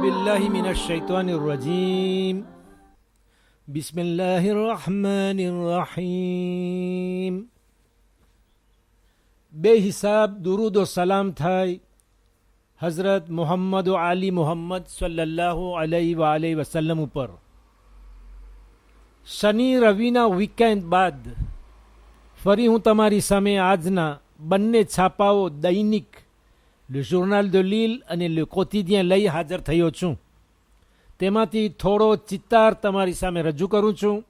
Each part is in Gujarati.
بالله من الشيطان الرجيم بسم الله الرحمن الرحيم बेहिसाब दुरूद व सलाम થાય હઝરત મુહમ્મદ આલી મુહમ્મદ સલ્લલ્લાહુ અલૈહિ વસલ્લમ ઉપર. શનિ રવિના વીકેન્ડ બાદ ફરી હું તમારી સામે આજના બંને છાપાઓ દૈનિક લે જોર્નાલ de Lille અને લે quotidien લઈ હાજર થયો છું. તેમાંથી થોડો ચિત્તાર તમારી સામે રજૂ કરું છું.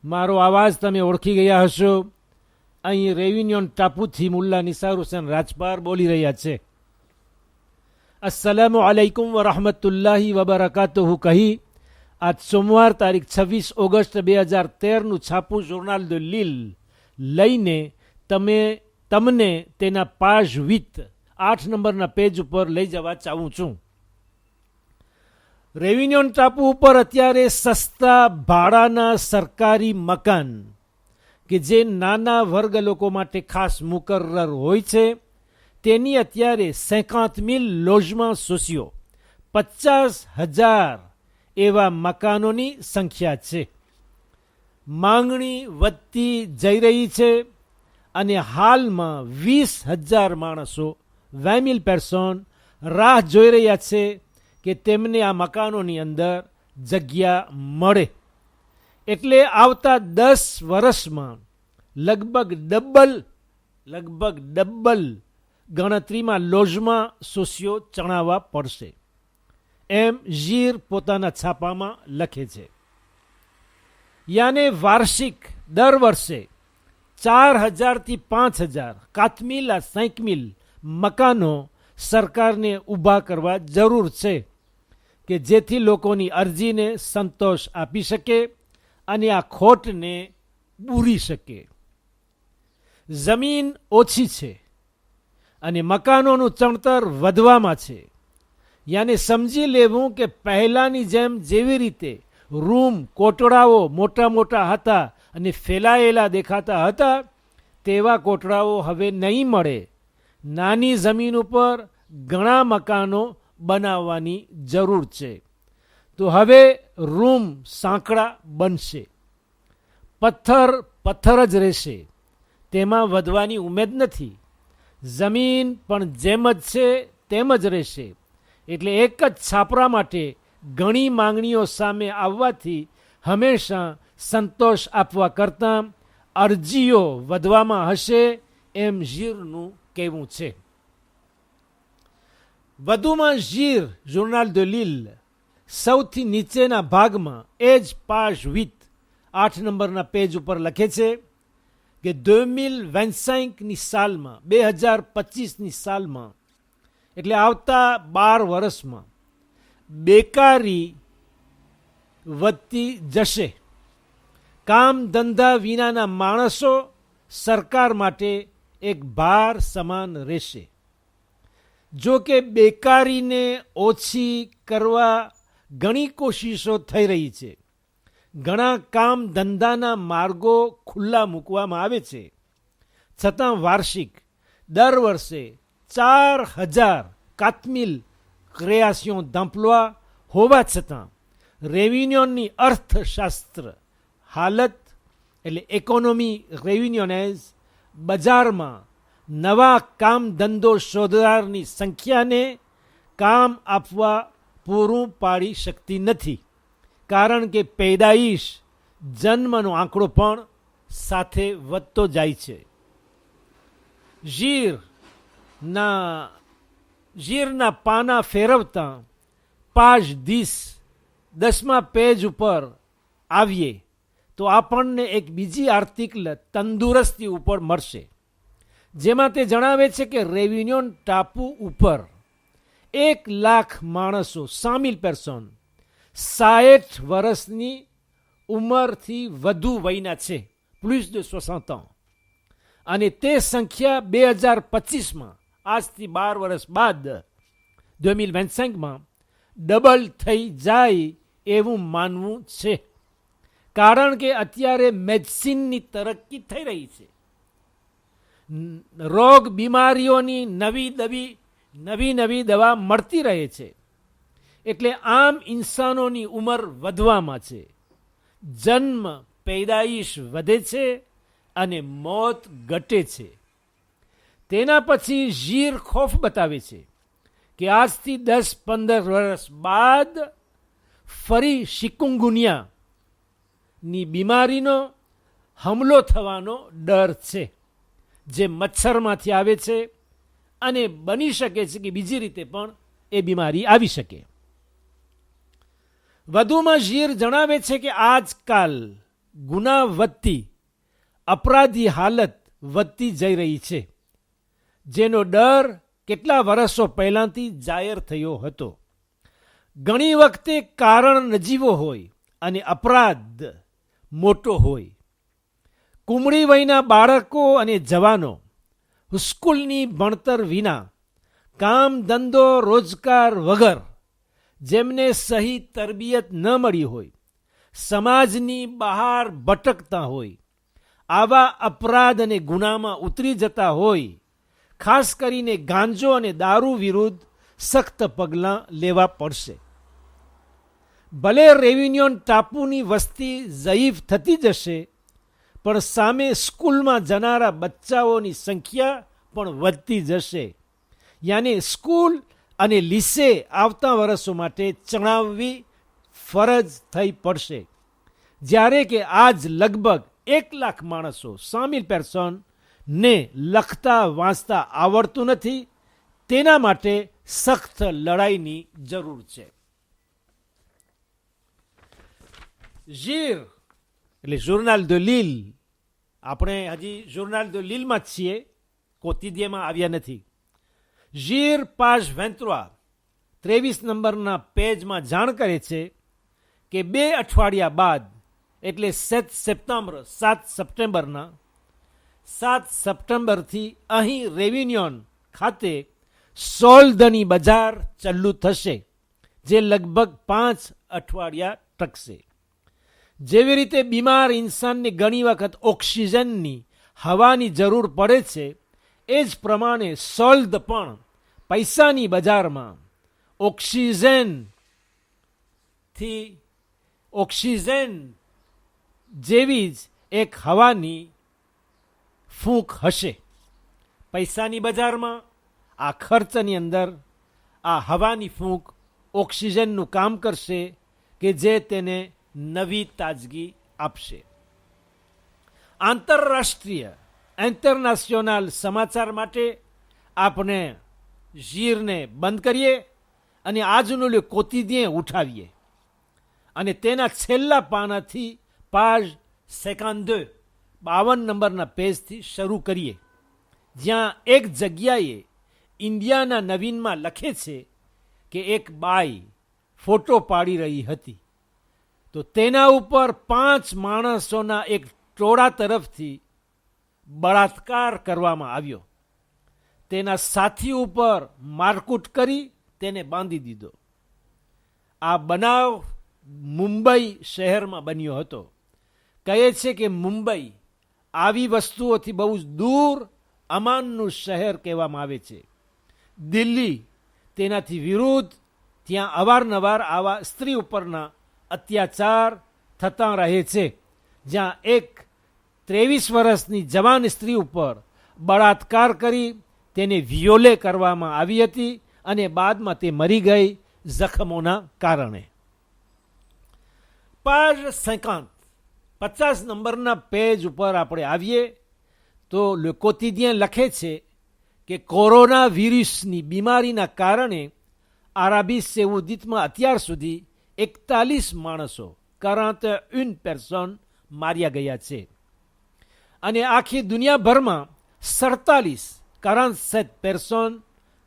મારો અવાજ તમે ઓળખી ગયા હશો. અહીં રેવિન્યોન ટાપુથી મુલ્લા નિસાર હુસેન રાજપાર બોલી રહ્યા છે. અસ્સલામુ અલૈકુમ વરહમતુલ્લાહી વબરકાતુહુ કહી આજ સોમવાર તારીખ 26 ઓગસ્ટ 2013નું છાપું જોર્નાલ de Lille લઈને તમને તેના પાજ 8 નંબરના પેજ ઉપર લઈ જવા ચાહું છું. રેવિન્યોન ટાપુ ઉપર અત્યારે સસ્તા ભાડાના સરકારી મકાન કે જે નાના વર્ગ લોકો માટે ખાસ મુકર્રર હોય છે તેની અત્યારે 50,000 લોજમાં સોસિયો 50,000 એવા મકાનોની સંખ્યા છે. માંગણી વધતી જઈ રહી છે અને હાલમાં 20,000 માણસો 20,000 પર્સન રાહ જોઈ રહ્યા છે કે તેમને આ મકાનોની અંદર જગ્યા મળે. એટલે આવતા 10 વર્ષમાં લગભગ ડબલ ગણતરીમાં લોજમાં સોસિયો ચણાવવા પડશે એમ ઝીર પોતાના છાપામાં લખે છે. યાને વાર્ષિક દર વર્ષે 4,000 થી 5,000 4,000 આ 5,000 મકાનો સરકારને ઊભા કરવા જરૂર છે કે જેથી લોકોની અરજીને સંતોષ આપી શકે અને આ ખોટને પૂરી શકે. જમીન ઓછી છે અને મકાનોનું ચણતર વધવામાં છે. યાને સમજી લેવું કે પહેલાંની જેમ જેવી રીતે રૂમ કોટડાઓ મોટા મોટા હતા અને ફેલાયેલા દેખાતા હતા તેવા કોટડાઓ હવે નહીં મળે. નાની જમીન ઉપર ઘણા મકાનો બનાવવાની જરૂર છે. તો હવે રૂમ સાંકડા બનશે. પથ્થર જ રહેશે. તેમાં વધવાની ઉમેદ નથી. જમીન પણ જેમ જ છે તેમ જ રહેશે. એટલે એક જ છાપરા માટે ઘણી માંગણીઓ સામે આવવાથી હંમેશા સંતોષ આપવા કરતાં અરજીઓ વધવામાં હશે એમ ઝીરનું કહેવું છે. વધુમાં ઝીર જોર્નાલ de Lille સૌથી નીચેના ભાગમાં એ જ પાજ 8 નંબરના પેજ ઉપર લખે છે કે 2025ની સાલમાં 2025ની સાલમાં એટલે આવતા 12 વર્ષમાં બેકારી વધતી જશે. કામ ધંધા વિનાના માણસો સરકાર માટે એક ભાર સમાન રહેશે. જો કે બેકારીને ઓછી કરવા ઘણી કોશિશો થઈ રહી છે. ઘણા કામ ધંધાના માર્ગો ખુલ્લા મૂકવામાં આવે છે. છતાં વાર્ષિક દર વર્ષે 4,000 ક્રિયાશીઓ d'emploi હોવા છતાં રેવિન્યોનની અર્થશાસ્ત્ર હાલત એટલે ઇકોનોમી રેવિન્યોનેઝ બજારમાં નવા કામ ધંધો શોધનારની સંખ્યાને કામ આપવા પૂરું પાડી શકતી નથી. કારણ કે પેદાઈશ જન્મનો આંકડો પણ સાથે વધતો જાય છે. ઝીરના પાના ફેરવતા પાજ 10મા પેજ ઉપર આવીએ તો આપણને એક બીજી આર્ટિકલ તંદુરસ્તી ઉપર મળશે. જેમાં તે જણાવે છે કે રેવિન્યોન ટાપુ ઉપર 1,00,000 માણસો 100,000 પર્સન 60 વર્ષની ઉંમરથી વધુ વયના છે. Plus de 60 ans. અને તે સંખ્યા 2025માં આજથી 12 વર્ષ બાદ 2025માં ડબલ થઈ જાય એવું માનવું છે. કારણ કે અત્યારે મેડિસિનની તરક્કી થઈ રહી છે. રોગ બીમારીઓની નવી દવા મળતી રહે છે. એટલે આમ ઇન્સાનોની ઉંમર વધવામાં છે, જન્મ પૈદાઈશ વધે છે અને મોત ઘટે છે. તેના પછી ઝીર ખૌફ બતાવે છે કે આજથી 10-15 વર્ષ બાદ ફરી ચિકુનગુનિયાની બીમારીનો હુમલો થવાનો ડર છે, જે મચ્છરમાંથી આવે છે અને બની શકે છે કે બીજી રીતે પણ એ બીમારી આવી શકે. વધુમાં ઝીર જણાવે છે કે આજકાલ ગુના વધતી, અપરાધી હાલત વધતી જઈ રહી છે, જેનો ડર કેટલા વર્ષો પહેલાંથી જાહેર થયો હતો. ઘણી વખતે કારણ નજીવો હોય અને અપરાધ મોટો હોય. કુમળી વયના બાળકો અને જવાનો સ્કૂલની ભણતર વિના, કામ ધંધો રોજગાર વગર, જેમને સહી તરબિયત ન મળી હોય, સમાજની બહાર ભટકતા હોય, આવા અપરાધ અને ગુનામાં ઉતરી જતા હોય, ખાસ કરીને ગાંજો અને દારૂ વિરુદ્ધ સખ્ત પગલાં લેવા પડશે. ભલે રેયુનિયન ટાપુની વસ્તી ઝયીફ થતી જશે, પણ સામે સ્કૂલમાં જનારા બચ્ચાઓની સંખ્યા પણ વધતી જશે. યાની સ્કૂલ અને લીસે આવતા વર્ષો માટે ચણાવવી ફરજ થઈ પડશે. જ્યારે કે આજ લગભગ 1 લાખ માણસો, 100,000 પર્સન ને લખતા વાંચતા આવડતું નથી. તેના માટે સખ્ત લડાઈની જરૂર છે. ઝીર એટલે જોર્નાલ de Lille, આપણે હજી જોર્નાલ de Lilleમાં જ છીએ, કોતિદિયામાં આવ્યા નથી. ઝીર page 23 નંબરના પેજમાં જાણ કરે છે કે 2 અઠવાડિયા બાદ એટલે 7 સપ્ટેમ્બરના 7 સપ્ટેમ્બરથી અહીં રેયુનિયન ખાતે સોલ્દની બજાર ચાલુ થશે, જે લગભગ 5 અઠવાડિયા ટકશે. જેવી રીતે બીમાર ઇન્સાનને ઘણી વખત ઓક્સિજનની, હવાની જરૂર પડે છે, એ જ પ્રમાણે સોલ્દ પણ પૈસાની બજારમાં ઓક્સિજન જેવી જ એક હવાની ફૂંક હશે. પૈસાની બજારમાં આ ખર્ચની અંદર આ હવાની ફૂંક ઓક્સિજનનું કામ કરશે કે જે તેને નવી તાજગી આપશે. આંતરરાષ્ટ્રીય ઇન્ટરનેશનલ સમાચાર માટે આપણે ઝીરને બંધ કરીએ અને આજનું કોતિદિયે ઉઠાવીએ અને તેના છેલ્લા પાનાથી page 52 નંબરના પેજથી શરૂ કરીએ, જ્યાં એક જગ્યાએ ઇન્ડિયાના નવીનમાં લખે છે કે એક બાઈ ફોટો પાડી રહી હતી, તો તેના ઉપર 5 માણસોના એક ટોળા તરફથી બળાત્કાર કરવામાં આવ્યો. તેના સાથી ઉપર મારકૂટ કરી તેને બાંધી દીધો. આ બનાવ મુંબઈ શહેરમાં બન્યો હતો. કહે છે કે મુંબઈ આવી વસ્તુઓથી બહુ દૂર અમાનનું શહેર કહેવામાં આવે છે. દિલ્હી તેનાથી વિરુદ્ધ, ત્યાં અવારનવાર આવા સ્ત્રી ઉપરના અત્યાચાર થતા રહે છે. જ્યાં એક 23 વર્ષની જવાન સ્ત્રી ઉપર બળાત્કાર કરી તેને વિયોલે કરવામાં આવી હતી અને બાદમાં તે મરી ગઈ જખમોના કારણે. page 50 નંબરના પેજ ઉપર આપણે આવીએ તો Le Quotidien લખે છે કે કોરોના વિરુસની બીમારીના કારણે આરબી સેઉદીતમાં અત્યાર સુધી 41 માણસો, 41 પર્સન માર્યા ગયા છે અને આખી દુનિયાભરમાં 47 પર્સન,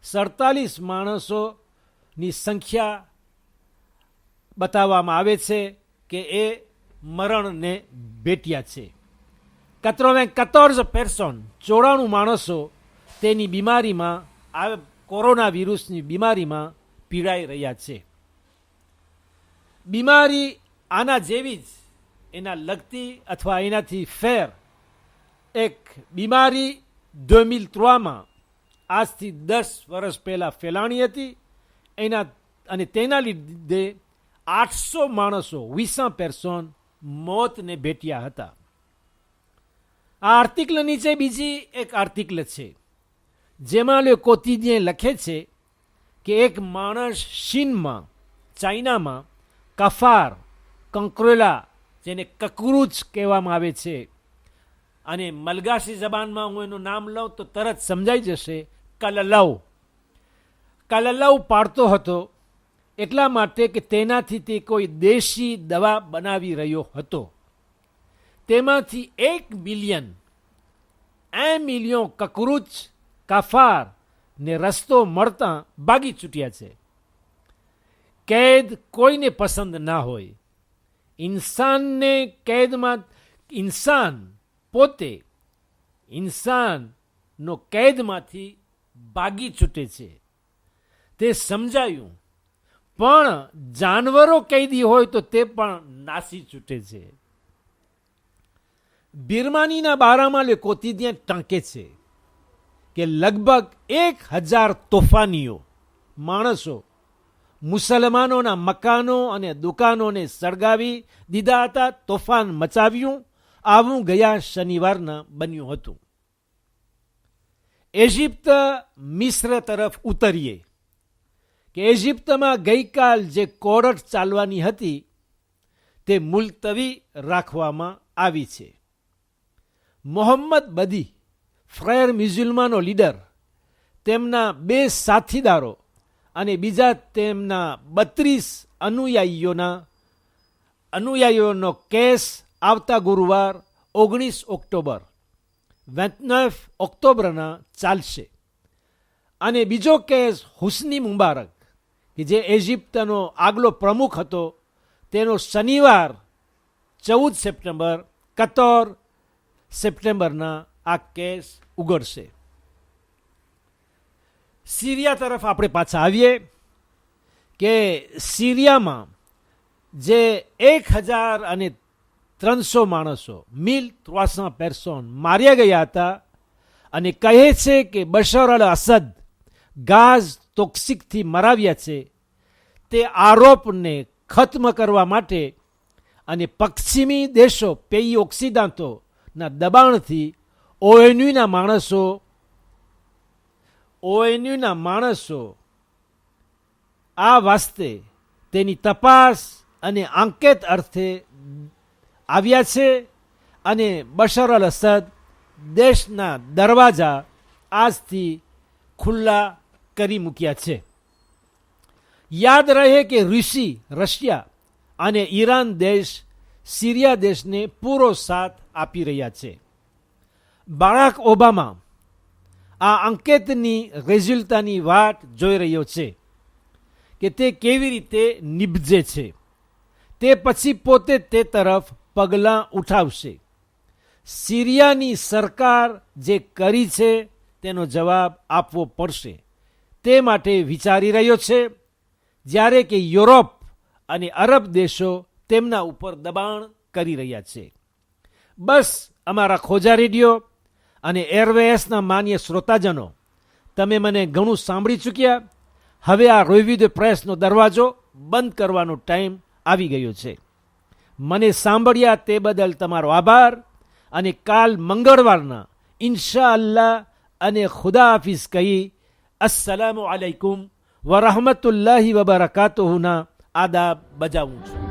47 માણસોની સંખ્યા બતાવવામાં આવે છે કે એ મરણને ભેટ્યા છે. 94 પર્સન, 94 માણસો તેની બીમારીમાં, આ કોરોના વિરુસની બીમારીમાં પીડાઈ રહ્યા છે. બીમારી આના જેવી જ, એના લગતી અથવા એનાથી ફેર એક બીમારી 2003માં આજથી 10 વર્ષ પહેલાં ફેલાણી હતી. એના અને તેના લીધે 800 માણસો 800 પેર્સોન મોતને ભેટ્યા હતા. આ આર્ટિકલ નીચે બીજી એક આર્ટિકલ છે જેમાં લે કોતિદિયે લખે છે કે એક માણસ ચીનમાં ચાઇનામાં કફાર કંકરેલા જેને કકરુચ કહેવામાં આવે છે અને મલગાસી જબાનમાં હું એનું નામ લઉં તો તરત સમજાઈ જશે, કલલવ પાડતો હતો એટલા માટે કે તેનાથી તે કોઈ દેશી દવા બનાવી રહ્યો હતો. તેમાંથી 1 મિલિયન કકરુચ કાફાર ને રસ્તો મળતા ભાગી છૂટ્યા છે. કેદ કોઈને પસંદ ના હોય. ઇન્સાનને કેદમાં ઇન્સાનનો કેદમાંથી ભાગી છૂટે છે તે સમજાયું, પણ જાનવરો કેદી હોય તો તે પણ નાસી છૂટે છે. બિરમાનીના બારામાં લે કોતિદિયે ટાંકે છે કે લગભગ 1000 તોફાનીઓ માણસો મુસલમાનોના મકાનો અને દુકાનોને સળગાવી દીધા હતા. તોફાન મચાવ્યું. આવું ગયા શનિવારના બન્યું હતું. ઇજિપ્ત મિસ્ર તરફ ઉતરીએ કે ઇજિપ્તમાં ગઈકાલ જે કોરટ ચાલવાની હતી તે મુલતવી રાખવામાં આવી છે. મોહમ્મદ બદી ફ્રેર મ્યુઝિલમાનો લીડર, તેમના 2 સાથીદારો અને બીજા તેમના 32 અનુયાયીઓનો કેસ આવતા ગુરુવાર 19 ઓક્ટોબર 29 ઓક્ટોબરના ચાલશે. અને બીજો કેસ હુસ્ની મુબારક કે જે ઇજિપ્તનો આગલો પ્રમુખ હતો તેનો શનિવાર 14 સપ્ટેમ્બર 14 સપ્ટેમ્બરના આ કેસ ઉગડશે. સિરિયા તરફ આપણે પાછા આવીએ કે સિરિયામાં જે 1300 માણસો 1300 પેર્સોન માર્યા ગયા હતા અને કહે છે કે બશર અલ અસદ ગાઝ ટોક્સિકથી મરાવ્યા છે, તે આરોપને ખત્મ કરવા માટે અને પશ્ચિમી દેશો પેઈ ઓક્સિદાંતોના દબાણથી ઓએનયુના માણસો આ વાસ્તે તેની તપાસ અને અંકેત અર્થે આવ્યા છે અને બશર અલ અસદ દેશના દરવાજા આજથી ખુલ્લા કરી મૂક્યા છે. યાદ રહે કે રશિયા અને ઈરાન દેશ સિરિયા દેશને પૂરો સાથ આપી રહ્યા છે. બારાક ઓબામા આ અંકેતની રિઝલ્ટની વાટ જોઈ રહ્યો છે કે તે કેવી રીતે નિપજે છે. તે પછી પોતે તે તરફ પગલાં ઉઠાવશે. સિરિયાની સરકાર જે કરી છે તેનો જવાબ આપવો પડશે તે માટે વિચારી રહ્યો છે, જ્યારે કે યુરોપ અને અરબ દેશો તેમના ઉપર દબાણ કરી રહ્યા છે. બસ અમારા ખોજા રેડિયો અને એરવેએસના માન્ય શ્રોતાજનો, તમે મને ઘણું સાંભળી ચૂક્યા. હવે આ રોવિડ પ્રેસનો દરવાજો બંધ કરવાનો ટાઈમ આવી ગયો છે. મને સાંભળ્યા તે બદલ તમારો આભાર અને કાલ મંગળવારના ઇન્શા અલ્લાહ અને ખુદા હાફિઝ કહી અસ્સલામુ અલૈકુમ વરહમતુલ્લાહિ વબરકાતુહુના આદાબ બજાવું છું.